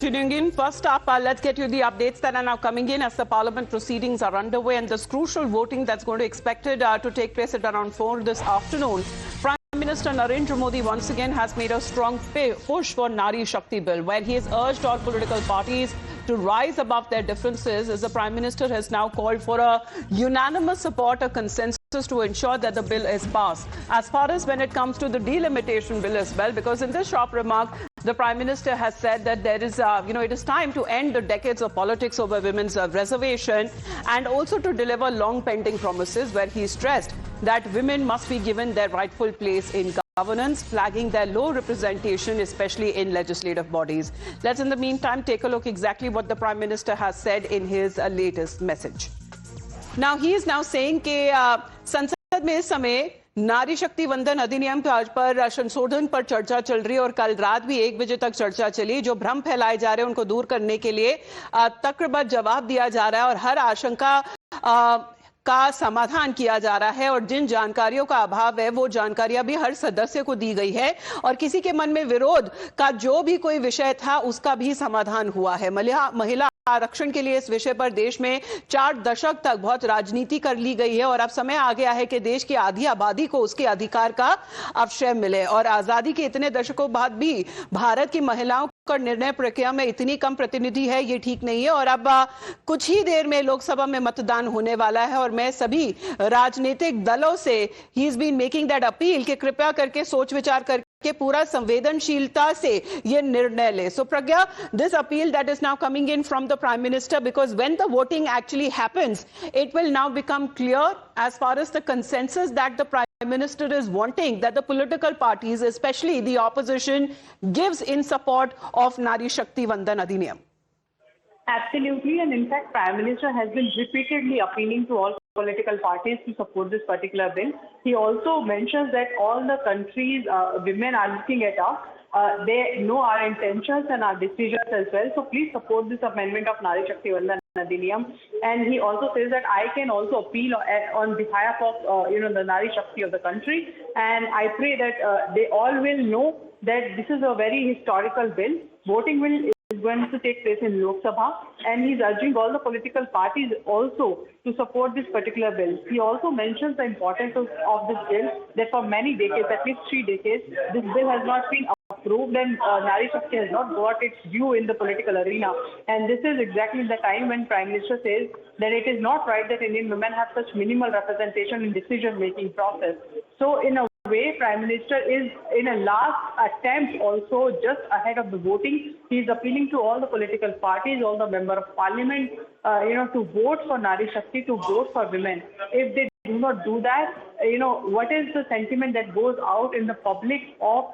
Tuning in, first up, let's get you the updates that are now coming in as the parliament proceedings are underway and this crucial voting that's going to expected to take place at around 4 this afternoon. Prime Minister Narendra Modi once again has made a strong push for Nari Shakti Bill, where he has urged all political parties to rise above their differences, as the Prime Minister has now called for a unanimous support, a consensus to ensure that the bill is passed. As far as when it comes to the delimitation bill as well, because in this sharp remark, the Prime Minister has said that there is, it is time to end the decades of politics over women's reservation and also to deliver long pending promises, where he stressed that women must be given their rightful place in governance, flagging their low representation, especially in legislative bodies. Let's, in the meantime, take a look exactly what the Prime Minister has said in his latest message. Now, he is now saying that संसद में इस समय नारी शक्ति वंदन अधिनियम पर संशोधन पर चर्चा चल रही है और कल रात भी 1 बजे तक चर्चा चली। जो भ्रम फैलाए जा रहे हैं उनको दूर करने के लिए तक्रबद्ध जवाब दिया जा रहा है और हर आशंका का समाधान किया जा रहा है और जिन जानकारियों का अभाव है वो जानकारियां भी हर सदस्य को दी गई है और किसी के मन में विरोध का जो भी कोई विषय था उसका भी समाधान हुआ है। महिला आरक्षण के लिए इस विषय पर देश में 4 दशक तक बहुत राजनीति कर ली गई है और अब समय आ गया है कि देश की आधी आबादी को उसके अधिकार का अवसर मिले और आजादी के इतने दशकों बाद भी भारत की महिलाओं का निर्णय प्रक्रिया में इतनी कम प्रतिनिधि है, ये ठीक नहीं है। और अब कुछ ही देर में लोकसभा में मतदान होने वाला है और मैं सभी राजनीतिक दलों से he is been making that appeal कि कृपया करके सोच विचार करके पूरा संवेदनशीलता से ये निर्णय ले। So Pragya, this appeal that is now coming in from the Prime Minister, because when the voting actually happens, it will now become clear as far as the consensus that the Prime Minister is wanting, that the political parties, especially the opposition, gives in support of Nari Shakti Vandan Adhiniyam. Absolutely, and in fact, Prime Minister has been repeatedly appealing to all political parties to support this particular bill. He also mentions that all the countries, women are looking at us. They know our intentions and our decisions as well. So please support this amendment of Nari Shakti Vandan Adhiniyam. And he also says that I can also appeal on behalf of the Nari Shakti of the country. And I pray that they all will know that this is a very historical bill. Voting will is going to take place in Lok Sabha, and he's urging all the political parties also to support this particular bill. He also mentions the importance of this bill, that for many decades, at least 3 decades, this bill has not been approved and Nari Shakti has not got its due in the political arena. And this is exactly the time when Prime Minister says that it is not right that Indian women have such minimal representation in decision-making process. So in a way, Prime Minister is in a last attempt also just ahead of the voting. He is appealing to all the political parties, all the member of parliament, to vote for Nari Shakti, to vote for women. If they do not do that, what is the sentiment that goes out in the public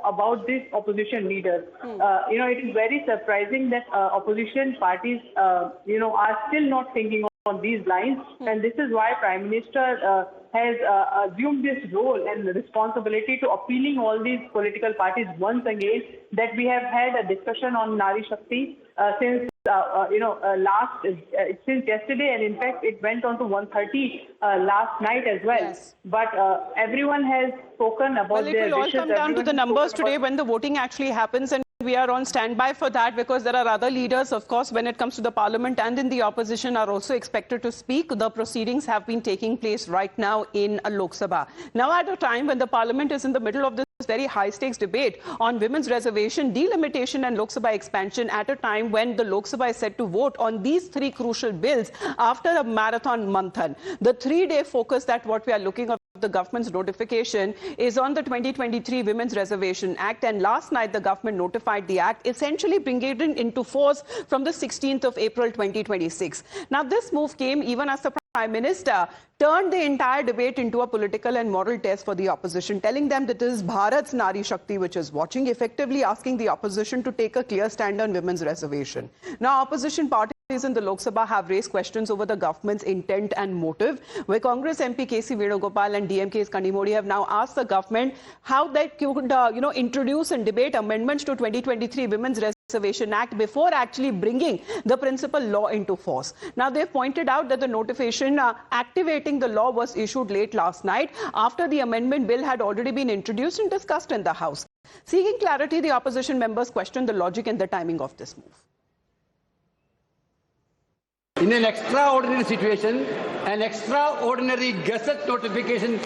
about these opposition leaders? It is very surprising that opposition parties, are still not thinking on these lines, and this is why Prime Minister has assumed this role and responsibility to appealing all these political parties once again, that we have had a discussion on Nari Shakti since since yesterday, and in fact it went on to 1:30 last night as well. Yes. But everyone has spoken about their wishes. Well, it will all come down to the numbers today when the voting actually happens, and we are on standby for that because there are other leaders, of course, when it comes to the parliament and in the opposition are also expected to speak. The proceedings have been taking place right now in Lok Sabha. Now at a time when the parliament is in the middle of this very high-stakes debate on women's reservation, delimitation and Lok Sabha expansion, at a time when the Lok Sabha is set to vote on these 3 crucial bills after a marathon manthan. The 3-day focus that what we are looking at the government's notification is on the 2023 Women's Reservation Act, and last night the government notified the act, essentially bringing it into force from the 16th of April 2026. Now this move came even as the Prime Minister turned the entire debate into a political and moral test for the opposition, telling them that it is Bharat's Nari Shakti which is watching, effectively asking the opposition to take a clear stand on women's reservation. Now opposition parties in the Lok Sabha have raised questions over the government's intent and motive, where Congress MP KC Venugopal and DMK's Kanimodi have now asked the government how they could, introduce and debate amendments to 2023 Women's Reservation Act before actually bringing the principal law into force. Now, they've pointed out that the notification activating the law was issued late last night after the amendment bill had already been introduced and discussed in the House. Seeking clarity, the opposition members questioned the logic and the timing of this move. In an extraordinary situation, an extraordinary gazette notification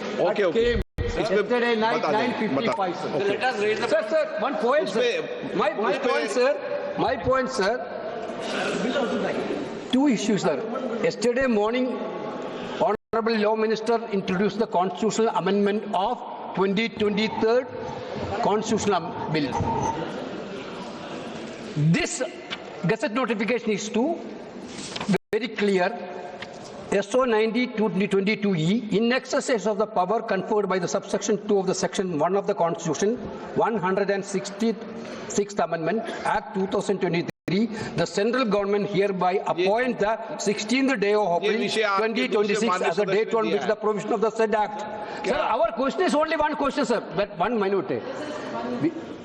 came yesterday night 9:55. Sir. Okay. Let us raise the sir, one point, sir. My point, sir. Two issues, sir. Yesterday morning, Honorable Law Minister introduced the constitutional amendment of 2023 constitutional bill. This gazette notification is to very clear. SO 90/2022E, in exercise of the power conferred by the subsection 2 of the section 1 of the Constitution, 166th Amendment, Act 2023, the central government hereby appoint the 16th day of April 2026 as the date on which the provision of the said Act. Sir, our question is only one question, sir, but 1 minute.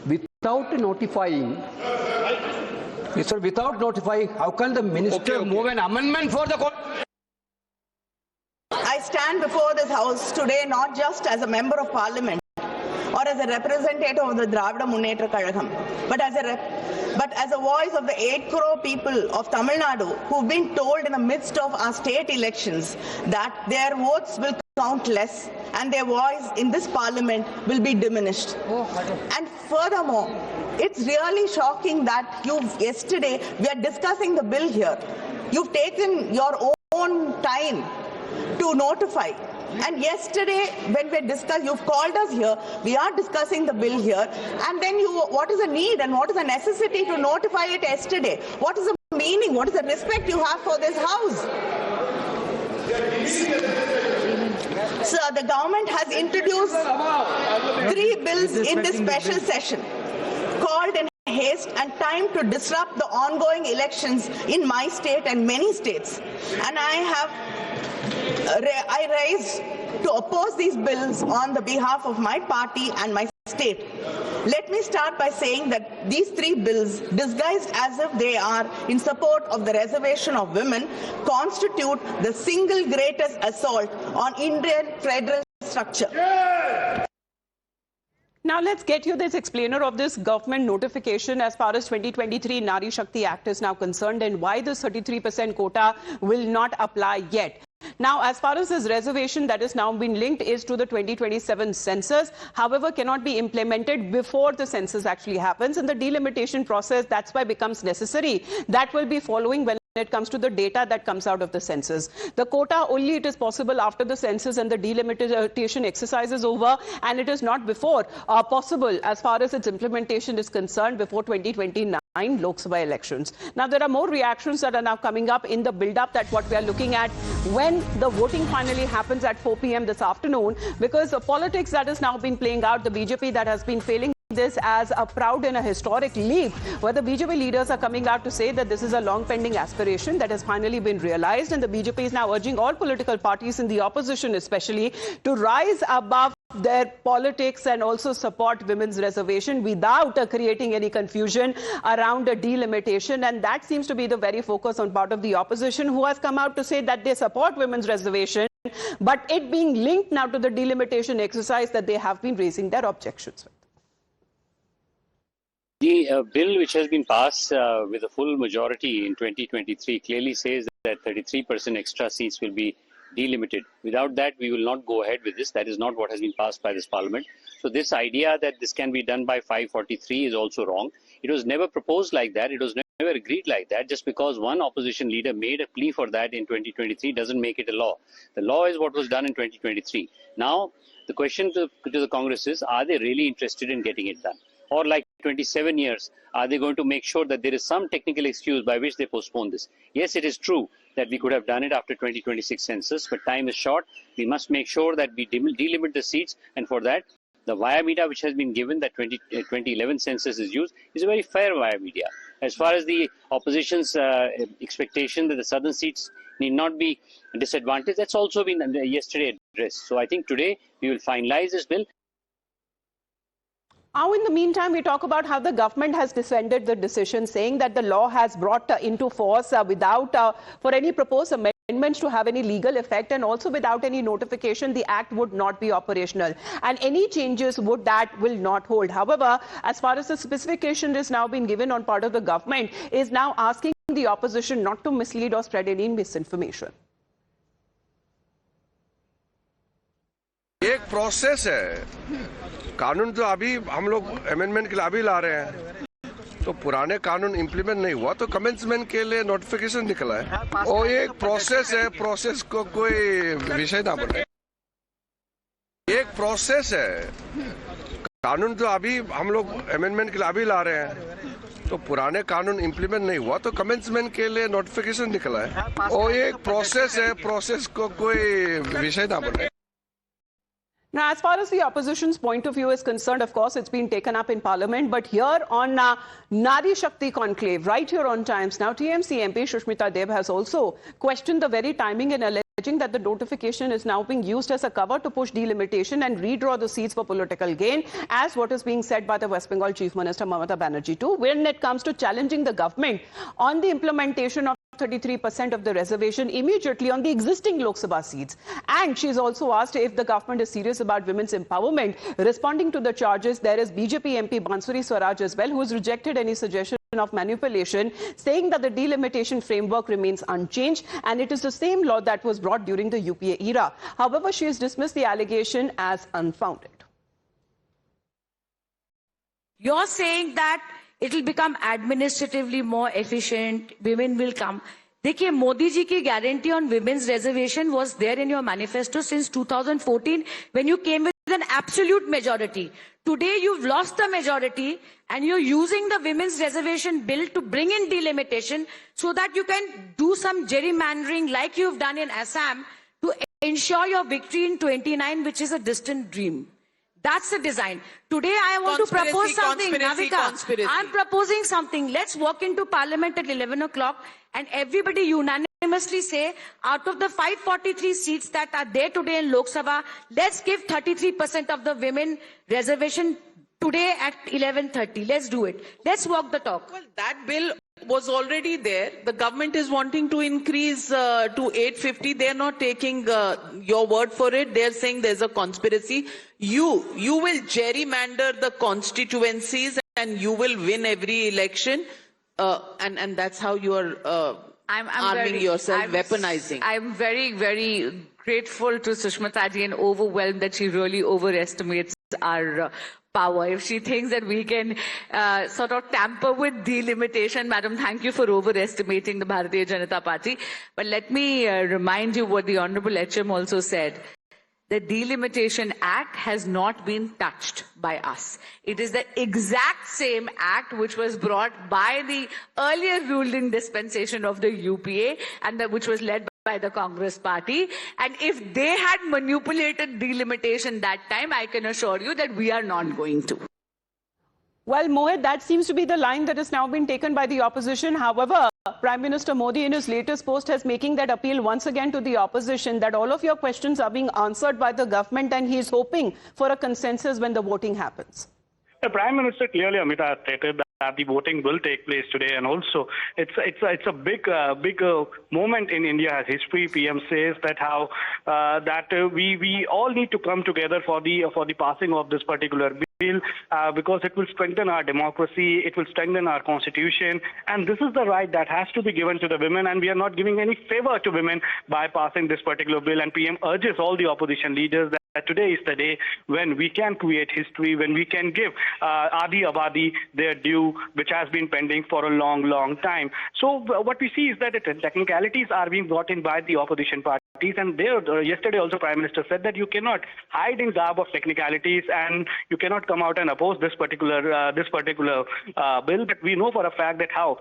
Without notifying, sir, without notifying, how can the minister move an amendment for the I stand before this House today not just as a member of Parliament or as a representative of the Dravida Munnetra Kazhagam, but as a voice of the 8 crore people of Tamil Nadu who've been told in the midst of our state elections that their votes will count less and their voice in this Parliament will be diminished. And furthermore, it's really shocking that yesterday we are discussing the bill here. You've taken your own time to notify. And yesterday, when we discussed, you've called us here, we are discussing the bill here, and then what is the need and what is the necessity to notify it yesterday? What is the meaning? What is the respect you have for this House? Sir, the government has introduced 3 bills in this special session, called in haste and time to disrupt the ongoing elections in my state and many states. And I rise to oppose these bills on the behalf of my party and my state. Let me start by saying that these 3 bills, disguised as if they are in support of the reservation of women, constitute the single greatest assault on Indian federal structure. Now let's get you this explainer of this government notification as far as 2023 Nari Shakti Act is now concerned and why this 33% quota will not apply yet. Now, as far as this reservation that is now been linked is to the 2027 census, however, cannot be implemented before the census actually happens, and the delimitation process, that's why becomes necessary. That will be following when it comes to the data that comes out of the census. The quota only it is possible after the census and the delimitation exercise is over, and it is not before possible as far as its implementation is concerned before 2029 Lok Sabha elections. Now, there are more reactions that are now coming up in the build-up that what we are looking at when the voting finally happens at 4 p.m. this afternoon, because the politics that has now been playing out, the BJP that has been failing this as a proud and a historic leap, where the BJP leaders are coming out to say that this is a long-pending aspiration that has finally been realized, and the BJP is now urging all political parties in the opposition especially to rise above their politics and also support women's reservation without creating any confusion around a delimitation. And that seems to be the very focus on part of the opposition, who has come out to say that they support women's reservation, but it being linked now to the delimitation exercise that they have been raising their objections with. The bill which has been passed with a full majority in 2023 clearly says that 33% extra seats will be delimited. Without that, we will not go ahead with this. That is not what has been passed by this parliament. So this idea that this can be done by 543 is also wrong. It was never proposed like that. It was never agreed like that. Just because one opposition leader made a plea for that in 2023 doesn't make it a law. The law is what was done in 2023. Now, the question to the Congress is, are they really interested in getting it done? Or like 27 years, are they going to make sure that there is some technical excuse by which they postpone this? Yes, it is true that we could have done it after 2026 census, but time is short. We must make sure that we delimit the seats, and for that, the via media which has been given that 2011 census is used is a very fair via media. As far as the opposition's expectation that the southern seats need not be disadvantaged, that's also been yesterday addressed. So I think today we will finalize this bill. Now, in the meantime, we talk about how the government has defended the decision, saying that the law has brought into force without for any proposed amendments to have any legal effect, and also without any notification, the act would not be operational, and any changes will not hold. However, as far as the specification is now being given on part of the government, is now asking the opposition not to mislead or spread any misinformation. एक process है, कानून तो अभी हम लोग amendment के लिए अभी ला रहे हैं, तो पुराने कानून इम्प्लीमेंट नहीं हुआ तो कमेंसमेंट के लिए नोटिफिकेशन निकला है। और एक प्रोसेस है, प्रोसेस को कोई विषय ना बने। एक प्रोसेस है, कानून तो अभी हम लोग अमेंडमेंट के लिए अभी ला रहे हैं, तो पुराने कानून इम्प्लीमेंट नहीं हुआ तो कमेंसमेंट के लिए नोटिफिकेशन निकला है। और एक प्रोसेस है, प्रोसेस को कोई विषय ना बने। Now, as far as the opposition's point of view is concerned, of course, it's been taken up in Parliament. But here on Nari Shakti Conclave, right here on Times Now, TMC MP Shushmita Deb has also questioned the very timing and alleging that the notification is now being used as a cover to push delimitation and redraw the seats for political gain, as what is being said by the West Bengal Chief Minister Mamata Banerjee too, when it comes to challenging the government on the implementation of 33% of the reservation immediately on the existing Lok Sabha seats. And she's also asked if the government is serious about women's empowerment. Responding to the charges, there is BJP MP Bansuri Swaraj as well, who has rejected any suggestion of manipulation, saying that the delimitation framework remains unchanged and it is the same law that was brought during the UPA era. However, she has dismissed the allegation as unfounded. You're saying that it will become administratively more efficient, women will come. देखिए, मोदी जी की guarantee on women's reservation was there in your manifesto since 2014 when you came with an absolute majority. Today you've lost the majority and you're using the women's reservation bill to bring in delimitation so that you can do some gerrymandering like you've done in Assam to ensure your victory in 29, which is a distant dream. That's the design. Today I want to propose something, Navika. I'm proposing something. Let's walk into Parliament at 11 o'clock and everybody unanimously say, out of the 543 seats that are there today in Lok Sabha, let's give 33% of the women reservation today at 11:30. Let's do it. Let's walk the talk. Well, that bill was already there. The government is wanting to increase to 850. They're not taking your word for it. They're saying there's a conspiracy. You will gerrymander the constituencies and you will win every election. And that's how you are arming yourself, weaponizing. I'm very, very grateful to Sushmita ji and overwhelmed that she really overestimates our power. If she thinks that we can sort of tamper with delimitation, madam, thank you for overestimating the Bharatiya Janata Party. But let me remind you what the Honorable HM also said. The Delimitation Act has not been touched by us. It is the exact same act which was brought by the earlier ruling dispensation of the UPA and which was led by the Congress party. And if they had manipulated delimitation that time, I can assure you that we are not going to. Well, Mohit, that seems to be the line that has now been taken by the opposition. However, Prime Minister Modi in his latest post has making that appeal once again to the opposition that all of your questions are being answered by the government and he is hoping for a consensus when the voting happens. The Prime Minister clearly, Amita, stated that the voting will take place today, and also it's a big moment in India's history. PM says that how we all need to come together for the passing of this particular bill because it will strengthen our democracy, it will strengthen our constitution, and this is the right that has to be given to the women, and we are not giving any favor to women by passing this particular bill. And PM urges all the opposition leaders that today is the day when we can create history, when we can give Adi Abadi their due, which has been pending for a long time. So what we see is that technicalities are being brought in by the opposition parties, and yesterday also Prime Minister said that you cannot hide in garb of technicalities and you cannot come out and oppose this particular bill. But we know for a fact that how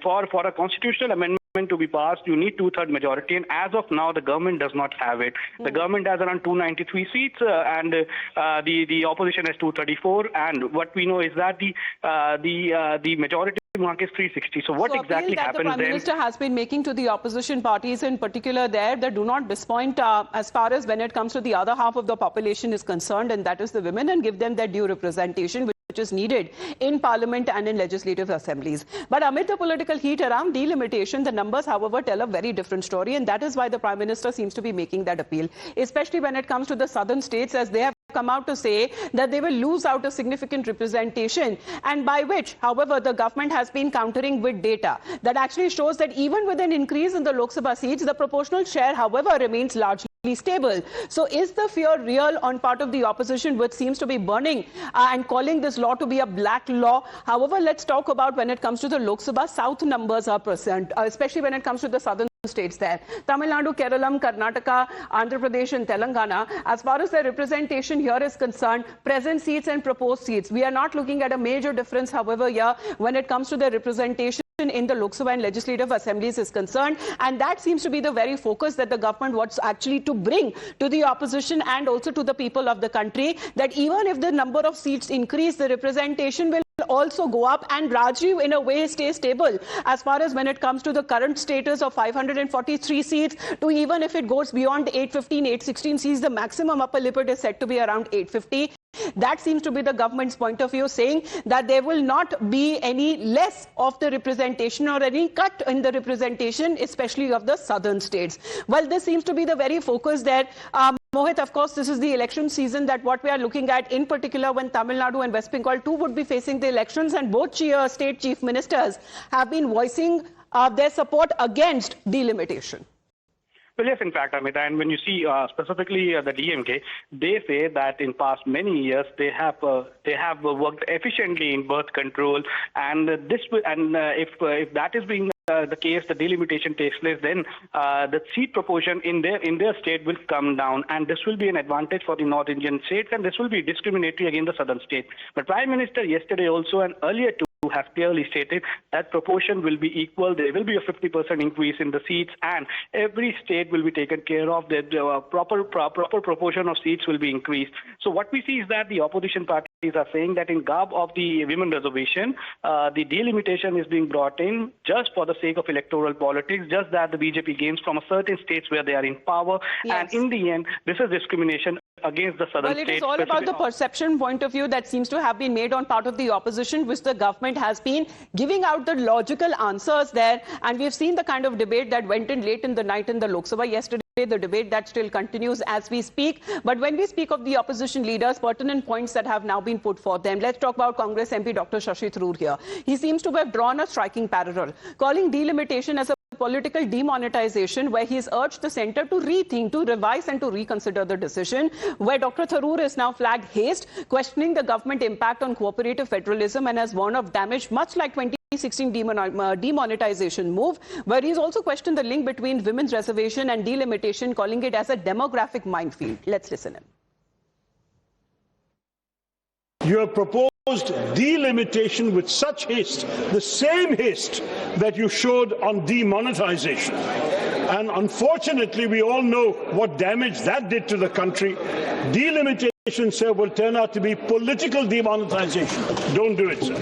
for a constitutional amendment to be passed, you need 2/3 majority, and as of now, the government does not have it. The government has around 293 seats, and the opposition has 234. And what we know is that the majority mark is 360. So what exactly happens then? The Prime Minister has been making to the opposition parties, in particular, that do not disappoint as far as when it comes to the other half of the population is concerned, and that is the women, and give them their due representation, which is needed in Parliament and in legislative assemblies. But amid the political heat around delimitation, the numbers, however, tell a very different story, and that is why the Prime Minister seems to be making that appeal, especially when it comes to the southern states, as they have come out to say that they will lose out a significant representation, and by which, however, the government has been countering with data that actually shows that even with an increase in the Lok Sabha seats, the proportional share, however, remains largely stable. So is the fear real on part of the opposition, which seems to be burning and calling this law to be a black law? However, let's talk about when it comes to the Lok Sabha, South numbers are present, especially when it comes to the southern states there. Tamil Nadu, Kerala, Karnataka, Andhra Pradesh and Telangana, as far as the representation here is concerned, present seats and proposed seats, we are not looking at a major difference, however, here when it comes to the representation in the Lok Sabha and legislative assemblies is concerned, and that seems to be the very focus that the government wants actually to bring to the opposition and also to the people of the country, that even if the number of seats increase, the representation will also go up and Rajiv in a way stay stable as far as when it comes to the current status of 543 seats to even if it goes beyond 815, 816 seats, the maximum upper limit is said to be around 850. That seems to be the government's point of view, saying that there will not be any less of the representation or any cut in the representation, especially of the southern states. Well, this seems to be the very focus there. Mohit, of course, this is the election season that what we are looking at, in particular when Tamil Nadu and West Bengal too would be facing the elections, and both state chief ministers have been voicing their support against delimitation. Well, yes, in fact, Amita, and when you see specifically the DMK, they say that in past many years they have worked efficiently in birth control, and if that is being the case, the delimitation takes place, then the seat proportion in their state will come down, and this will be an advantage for the North Indian states, and this will be discriminatory against the southern states. But Prime Minister yesterday also and earlier too has clearly stated that proportion will be equal. There will be a 50% increase in the seats, and every state will be taken care of. The proper proportion of seats will be increased. So what we see is that the opposition parties are saying that in garb of the women reservation, the delimitation is being brought in just for the sake of electoral politics, just that the BJP gains from a certain states where they are in power. Yes. And in the end, this is discrimination against the southern states. Well, it is all about the perception point of view that seems to have been made on part of the opposition, which the government has been giving out the logical answers there. And we've seen the kind of debate that went in late in the night in the Lok Sabha yesterday. The debate that still continues as we speak. But when we speak of the opposition leaders, pertinent points that have now been put for them. Let's talk about Congress MP Dr. Shashi Tharoor here. He seems to have drawn a striking parallel, calling delimitation as a political demonetization, where he's urged the centre to rethink, to revise and to reconsider the decision, where Dr. Tharoor is now flagged haste, questioning the government impact on cooperative federalism, and has warned of damage much like 2016 demonetization move, where he's also questioned the link between women's reservation and delimitation, calling it as a demographic minefield. Let's listen in. You have proposed delimitation with such haste, the same haste that you showed on demonetization. And unfortunately, we all know what damage that did to the country. Delimitation, sir, will turn out to be political demonetization. Don't do it, sir.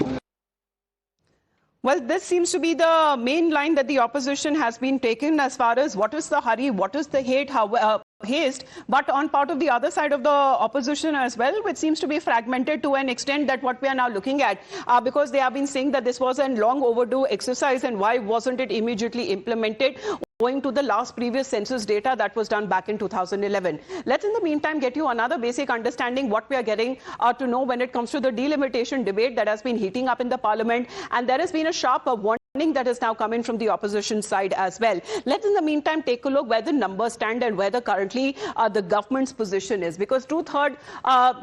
Well, this seems to be the main line that the opposition has been taken as far as what is the hurry, what is the haste, but on part of the other side of the opposition as well, which seems to be fragmented to an extent that what we are now looking at, because they have been saying that this was a long overdue exercise and why wasn't it immediately implemented, going to the last previous census data that was done back in 2011. Let's in the meantime get you another basic understanding what we are getting to know when it comes to the delimitation debate that has been heating up in the parliament, and there has been a sharp warning that has now come in from the opposition side as well. Let's in the meantime take a look where the numbers stand and where currently the government's position is, because 2/3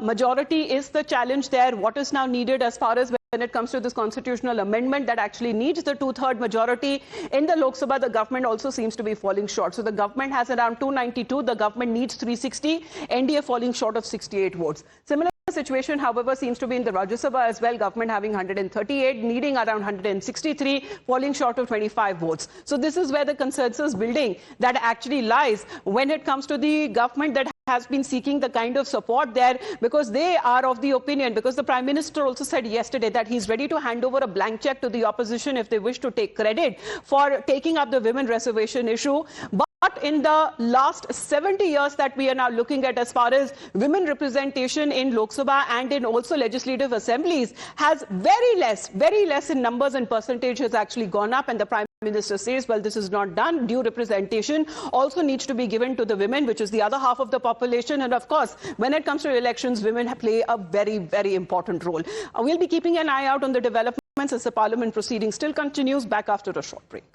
majority is the challenge there. What is now needed as far as when it comes to this constitutional amendment that actually needs the 2/3 majority in the Lok Sabha? The government also seems to be falling short. So the government has around 292. The government needs 360. NDA falling short of 68 votes. Similar situation, however, seems to be in the Rajya Sabha as well. Government having 138, needing around 163, falling short of 25 votes. So this is where the consensus building that actually lies when it comes to the government that has been seeking the kind of support there, because they are of the opinion, because the Prime Minister also said yesterday that he's ready to hand over a blank check to the opposition if they wish to take credit for taking up the women reservation issue. But But in the last 70 years that we are now looking at as far as women representation in Lok Sabha and in also legislative assemblies has very less in numbers and percentage has actually gone up, and the Prime Minister says, well, this is not done. Due representation also needs to be given to the women, which is the other half of the population. And of course, when it comes to elections, women play a very important role. We'll be keeping an eye out on the developments as the parliament proceeding still continues. Back after a short break.